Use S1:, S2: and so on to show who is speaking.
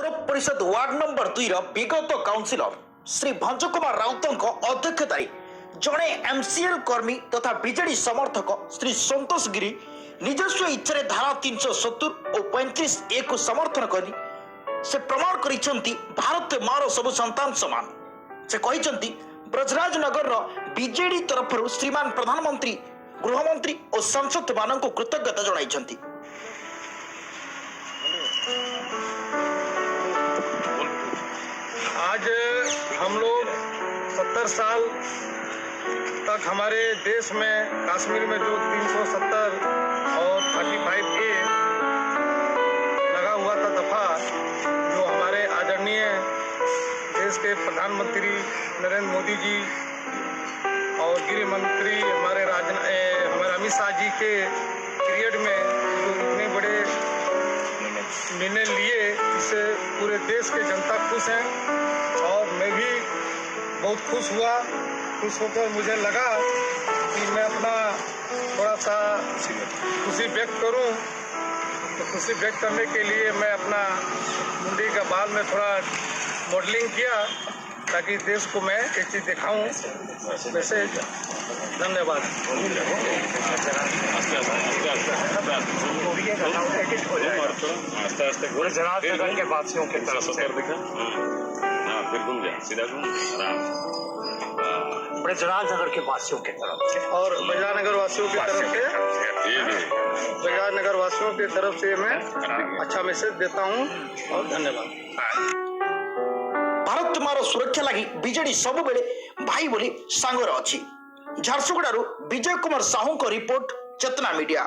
S1: पौर परिषद ward number 2 विगत councillor Shri भंज Kumar राउतों अध्यक्षतार जड़े एमसीएल कर्मी तथा बीजेडी समर्थक श्री संतोष गिरी निजस्व इच्छा धारा 370 और 35A को समर्थन कर से प्रमाण करिसेंती भारत मार सब संतान समान। से कहिसेंती ब्रजराज नगर बीजेडी तरफ श्रीमान प्रधानमंत्री गृहमंत्री और सांसद मान कृतज्ञता जणाइछंती।
S2: आज हम लोग 70 साल तक हमारे देश में कश्मीर में जो 370 और 35A लगा हुआ था दफा, जो हमारे आदरणीय देश के प्रधानमंत्री नरेंद्र मोदी जी और गृह मंत्री हमारे अमित शाह जी के पीरियड में जो इतने बड़े निर्णय लिए, इससे पूरे देश के जनता खुश हैं और मैं भी बहुत खुश हुआ। खुश होकर मुझे लगा कि मैं अपना थोड़ा सा खुशी व्यक्त करूं। तो खुशी व्यक्त करने के लिए मैं अपना मुंडी का बाल में थोड़ा मॉडलिंग किया ताकि देश को मैं एक चीज़ दिखाऊं। वैसे धन्यवाद।
S3: ब्रजराज के वासियों की तरफ से ब्रजराज नगर के वासियों की तरफ से
S2: और बजाज नगर वासियों की तरफ से बजाज नगर वासियों की तरफ से मैं अच्छा मैसेज देता हूं और धन्यवाद।
S1: भारत मार सुरक्षा लगी बीजेडी सब बेले भाई बोली सांगर अच्छी। झारसुगुड़ारू विजय कुमार साहू को रिपोर्ट चेतना मीडिया।